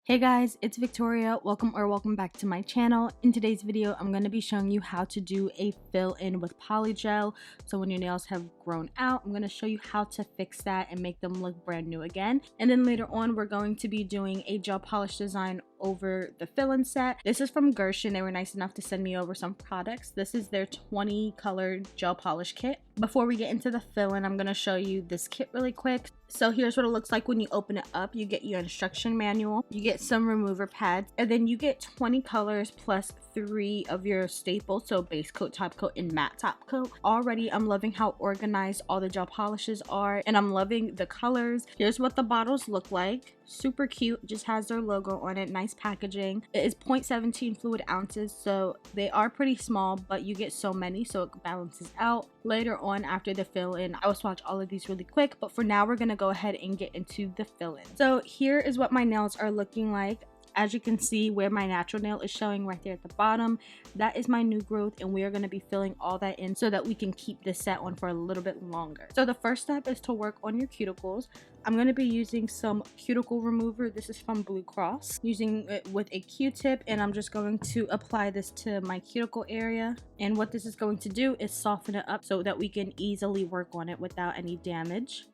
Hey guys, it's Victoria. Welcome back to my channel. In today's video, I'm going to be showing you how to do a fill-in with Polygel. So when your nails have grown out, I'm going to show you how to fix that and make them look brand new again. And then later on, we're going to be doing a gel polish design over the fill-in set. This is from Gershion. They were nice enough to send me over some products. This is their 20 color gel polish kit. Before we get into the fill-in, I'm going to show you this kit really quick. So here's what it looks like when you open it up. You get your instruction manual, you get some remover pads, and then you get 20 colors plus 3 of your staples, so base coat, top coat, and matte top coat. Already I'm loving how organized all the gel polishes are, and I'm loving the colors. Here's what the bottles look like. Super cute, just has their logo on it, nice packaging. It is 0.17 fluid ounces, so they are pretty small, but you get so many, so it balances out. Later on, after the fill-in, I will swatch all of these really quick, but for now we're gonna go ahead and get into the fill-in. So here is what my nails are looking like. As you can see, where my natural nail is showing right there at the bottom, that is my new growth, and we are going to be filling all that in so that we can keep this set on for a little bit longer. So the first step is to work on your cuticles. I'm going to be using some cuticle remover. This is from Blue Cross. Using it with a Q-tip, and I'm just going to apply this to my cuticle area. And what this is going to do is soften it up so that we can easily work on it without any damage.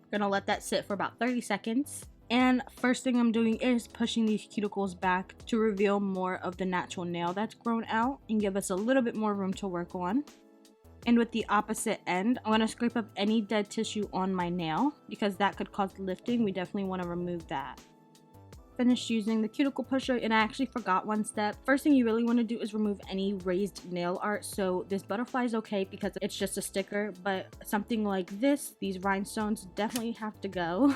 I'm gonna let that sit for about 30 seconds. And first thing I'm doing is pushing these cuticles back to reveal more of the natural nail that's grown out and give us a little bit more room to work on. And with the opposite end, I'm going to scrape up any dead tissue on my nail because that could cause lifting. We definitely want to remove that. Finished using the cuticle pusher, and I actually forgot one step. First thing you really want to do is remove any raised nail art. So this butterfly is okay because it's just a sticker, but something like this, these rhinestones definitely have to go.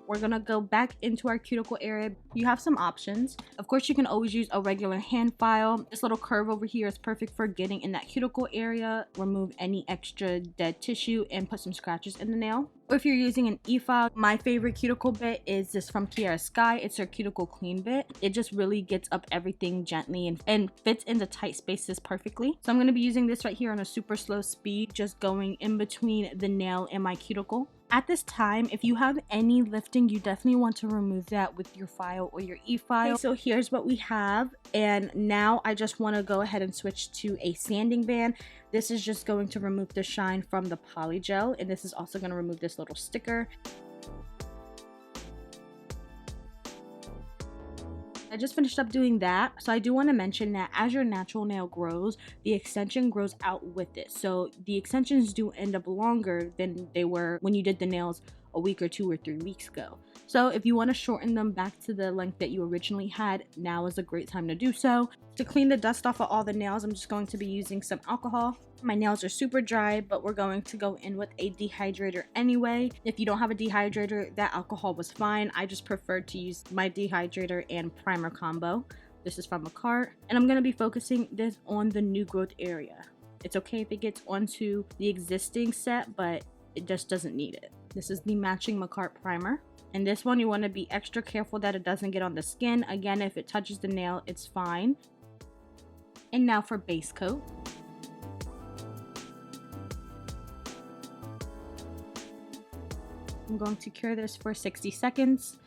We're gonna go back into our cuticle area. You have some options. Of course, you can always use a regular hand file. This little curve over here is perfect for getting in that cuticle area, remove any extra dead tissue, and put some scratches in the nail. Or if you're using an e-file, my favorite cuticle bit is this from Kiara Sky. It's her cuticle clean bit. It just really gets up everything gently and fits into tight spaces perfectly. So I'm going to be using this right here on a super slow speed, just going in between the nail and my cuticle. At this time, if you have any lifting, you definitely want to remove that with your file or your e-file. Okay, so here's what we have, and now I just want to go ahead and switch to a sanding band. This is just going to remove the shine from the Polygel, and this is also going to remove this little sticker. I just finished up doing that, so I do want to mention that as your natural nail grows, the extension grows out with it. So the extensions do end up longer than they were when you did the nails a week or 2 or 3 weeks ago. So if you want to shorten them back to the length that you originally had, now is a great time to do so. To clean the dust off of all the nails, I'm just going to be using some alcohol. My nails are super dry, but we're going to go in with a dehydrator anyway. If you don't have a dehydrator, that alcohol was fine. I just preferred to use my dehydrator and primer combo. This is from a cart, and I'm going to be focusing this on the new growth area. It's okay if it gets onto the existing set, but it just doesn't need it. This is the matching Macart primer. And this one, you want to be extra careful that it doesn't get on the skin. Again, if it touches the nail, it's fine. And now for base coat. I'm going to cure this for 60 seconds.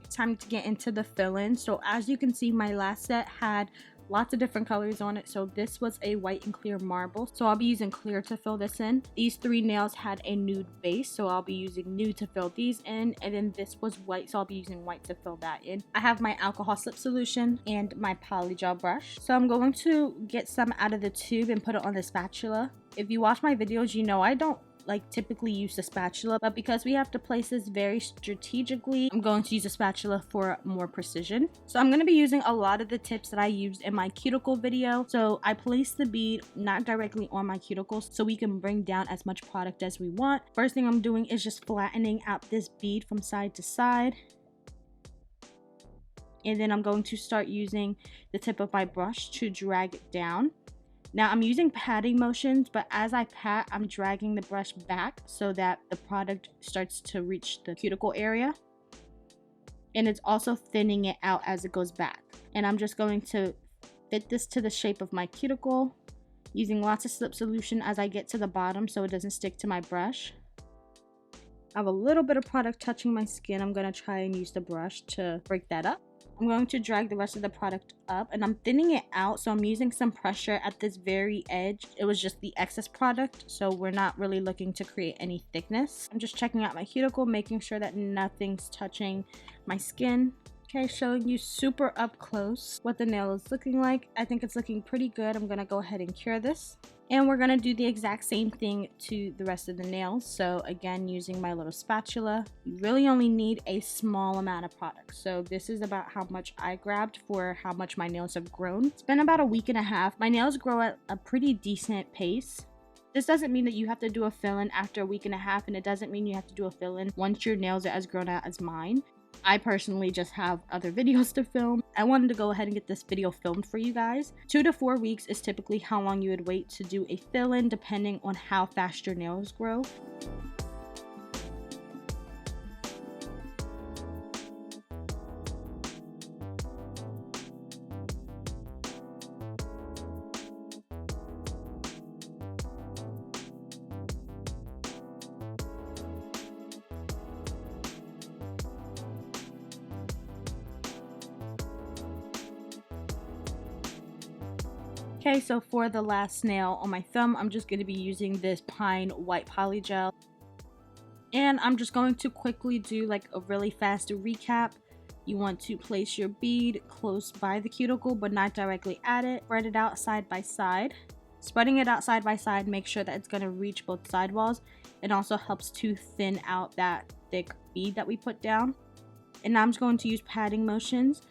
It's time to get into the fill-in. So as you can see, my last set had lots of different colors on it. So this was a white and clear marble, so I'll be using clear to fill this in. These 3 nails had a nude base, so I'll be using nude to fill these in, and then this was white, so I'll be using white to fill that in. I have my alcohol slip solution and my Polygel brush, so I'm going to get some out of the tube and put it on the spatula. If you watch my videos, you know I don't typically use the spatula, but because we have to place this very strategically, I'm going to use a spatula for more precision. So I'm going to be using a lot of the tips that I used in my cuticle video. So I place the bead not directly on my cuticles so we can bring down as much product as we want. First thing I'm doing is just flattening out this bead from side to side, and then I'm going to start using the tip of my brush to drag it down. Now I'm using patting motions, but as I pat, I'm dragging the brush back so that the product starts to reach the cuticle area. And it's also thinning it out as it goes back. And I'm just going to fit this to the shape of my cuticle, using lots of slip solution as I get to the bottom so it doesn't stick to my brush. I have a little bit of product touching my skin. I'm going to try and use the brush to break that up. I'm going to drag the rest of the product up, and I'm thinning it out, so I'm using some pressure at this very edge. It was just the excess product, so we're not really looking to create any thickness. I'm just checking out my cuticle, making sure that nothing's touching my skin. Okay, showing you super up close what the nail is looking like. I think it's looking pretty good. I'm gonna go ahead and cure this. And we're gonna do the exact same thing to the rest of the nails. So again, using my little spatula, you really only need a small amount of product. So this is about how much I grabbed for how much my nails have grown. It's been about a week and a half. My nails grow at a pretty decent pace. This doesn't mean that you have to do a fill-in after a week and a half, and it doesn't mean you have to do a fill-in once your nails are as grown out as mine. I personally just have other videos to film. I wanted to go ahead and get this video filmed for you guys. 2 to 4 weeks is typically how long you would wait to do a fill-in, depending on how fast your nails grow. Okay, so for the last nail on my thumb, I'm just going to be using this Pine White Polygel. And I'm just going to quickly do like a really fast recap. You want to place your bead close by the cuticle, but not directly at it. Spread it out side by side. Spreading it out side by side, make sure that it's going to reach both side walls. It also helps to thin out that thick bead that we put down. And now I'm just going to use patting motions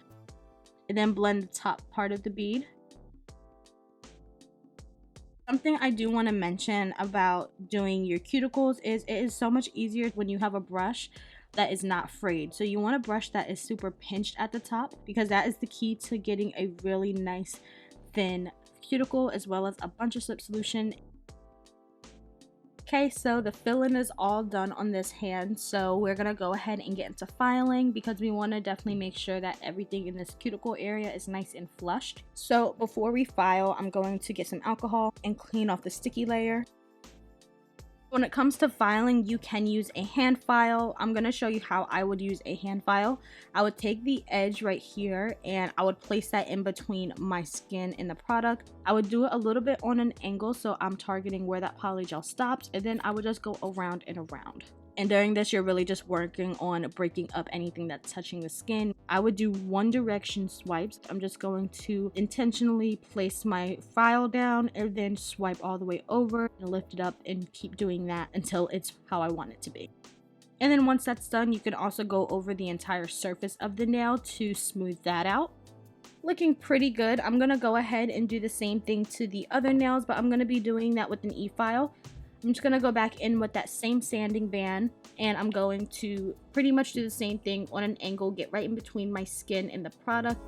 and then blend the top part of the bead. Something I do want to mention about doing your cuticles is it is so much easier when you have a brush that is not frayed. So you want a brush that is super pinched at the top, because that is the key to getting a really nice thin cuticle, as well as a bunch of slip solution. Okay, so the fill-in is all done on this hand, so we're gonna go ahead and get into filing, because we want to definitely make sure that everything in this cuticle area is nice and flushed. So before we file, I'm going to get some alcohol and clean off the sticky layer. When it comes to filing, you can use a hand file. I'm going to show you how I would use a hand file. I would take the edge right here and I would place that in between my skin and the product. I would do it a little bit on an angle, so I'm targeting where that polygel stops, and then I would just go around and around. And during this, you're really just working on breaking up anything that's touching the skin. I would do one direction swipes. I'm just going to intentionally place my file down and then swipe all the way over and lift it up, and keep doing that until it's how I want it to be. And then once that's done, you can also go over the entire surface of the nail to smooth that out. Looking pretty good. I'm going to go ahead and do the same thing to the other nails, but I'm going to be doing that with an e-file. I'm just going to go back in with that same sanding band, and I'm going to pretty much do the same thing on an angle, get right in between my skin and the product.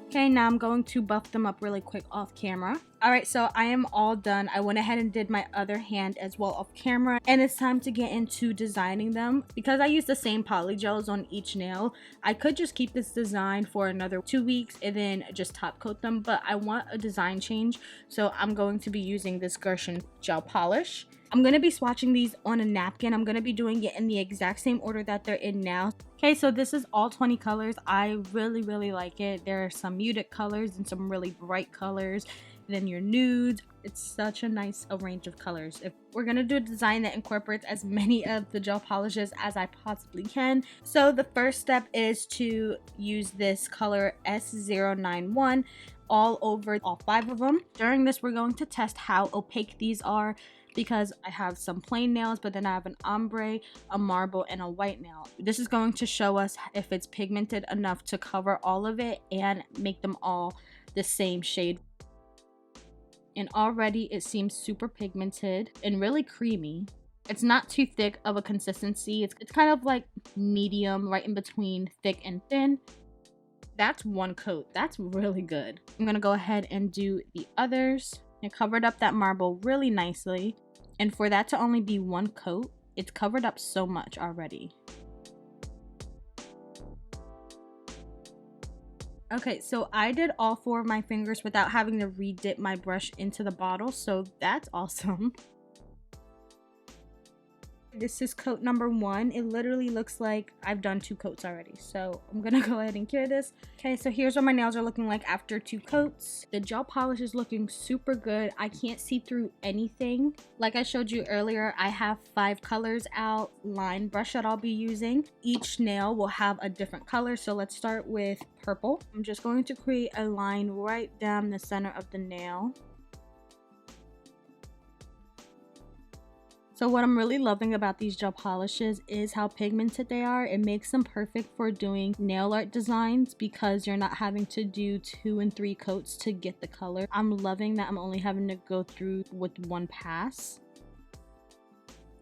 Okay, now I'm going to buff them up really quick off camera. Alright, so I am all done. I went ahead and did my other hand as well off camera, and it's time to get into designing them. Because I use the same polygels on each nail, I could just keep this design for another 2 weeks and then just top coat them, but I want a design change, so I'm going to be using this Gershion gel polish. I'm going to be swatching these on a napkin. I'm going to be doing it in the exact same order that they're in now. Okay, so this is all 20 colors. I really like it. There are some muted colors and some really bright colors. Then your nudes. It's such a nice range of colors. If we're going to do a design that incorporates as many of the gel polishes as I possibly can. So the first step is to use this color S091 all over all 5 of them. During this, we're going to test how opaque these are, because I have some plain nails, but then I have an ombre, a marble, and a white nail. This is going to show us if it's pigmented enough to cover all of it and make them all the same shade. And already it seems super pigmented and really creamy. It's not too thick of a consistency. It's kind of like medium, right in between thick and thin. That's one coat. That's really good. I'm gonna go ahead and do the others. It covered up that marble really nicely, and for that to only be one coat, it's covered up so much already. Okay, so I did all 4 of my fingers without having to re-dip my brush into the bottle, so that's awesome. This is coat number 1. It literally looks like I've done 2 coats already, so I'm gonna go ahead and cure this. Okay, so here's what my nails are looking like after 2 coats. The gel polish is looking super good. I can't see through anything. Like I showed you earlier, I have 5 colors out, line brush that I'll be using. Each nail will have a different color, so let's start with purple. I'm just going to create a line right down the center of the nail. So what I'm really loving about these gel polishes is how pigmented they are. It makes them perfect for doing nail art designs because you're not having to do 2 and 3 coats to get the color. I'm loving that I'm only having to go through with 1 pass.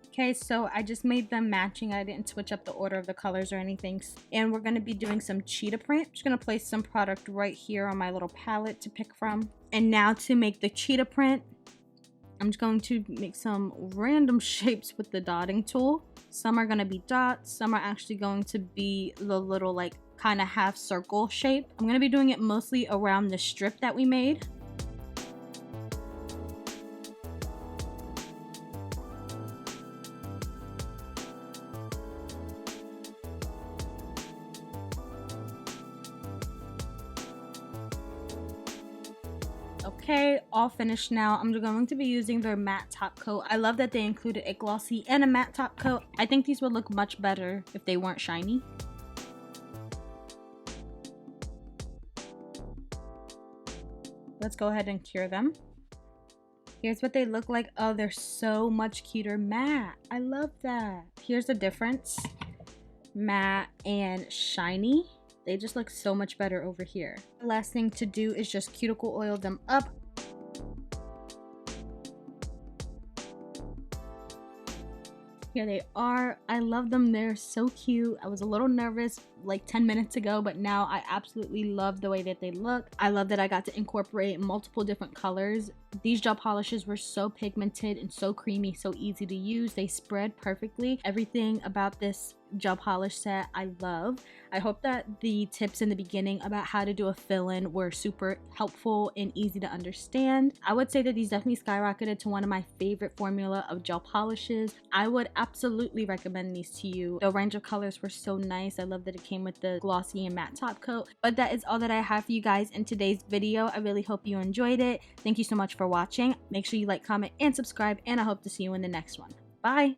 Okay, so I just made them matching. I didn't switch up the order of the colors or anything. And we're going to be doing some cheetah print. I'm just going to place some product right here on my little palette to pick from. And now to make the cheetah print, I'm just going to make some random shapes with the dotting tool. Some are going to be dots. Some are actually going to be the little like kind of half circle shape. I'm going to be doing it mostly around the strip that we made. Okay, all finished now. I'm going to be using their matte top coat. I love that they included a glossy and a matte top coat. I think these would look much better if they weren't shiny. Let's go ahead and cure them. Here's what they look like. Oh, they're so much cuter matte. I love that. Here's the difference. Matte and shiny. They just look so much better over here. The last thing to do is just cuticle oil them up. Here they are. I love them. They're so cute. I was a little nervous like 10 minutes ago, but now I absolutely love the way that they look. I love that I got to incorporate multiple different colors. These gel polishes were so pigmented and so creamy, so easy to use. They spread perfectly. Everything about this gel polish set I love. I hope that the tips in the beginning about how to do a fill-in were super helpful and easy to understand. I would say that these definitely skyrocketed to one of my favorite formula of gel polishes. I would absolutely recommend these to you. The range of colors were so nice. I love that it came with the glossy and matte top coat. But that is all that I have for you guys in today's video. I really hope you enjoyed it. Thank you so much for watching. Make sure you like, comment, and subscribe, and I hope to see you in the next one. Bye!